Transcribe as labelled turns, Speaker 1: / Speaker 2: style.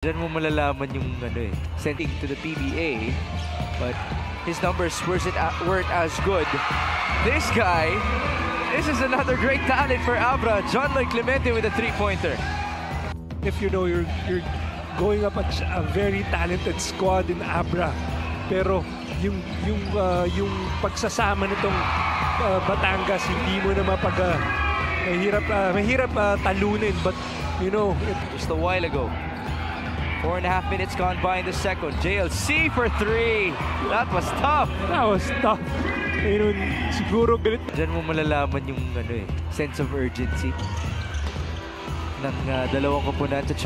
Speaker 1: Diyan mo malalaman yung sending to the PBA, but his numbers weren't as good. This guy, this is another great talent for Abra. John Lloyd Clemente with a three-pointer.
Speaker 2: If you're going up at a very talented squad in Abra, pero yung pagsasama nitong Batangas, hindi mo na mahirap talunin, but
Speaker 1: just a while ago. 4.5 minutes gone by in the second. JLC for three. That was tough.
Speaker 2: That was tough. Siguro galit.
Speaker 1: Diyan mo malalaman yung sense of urgency ng dalawang komponente.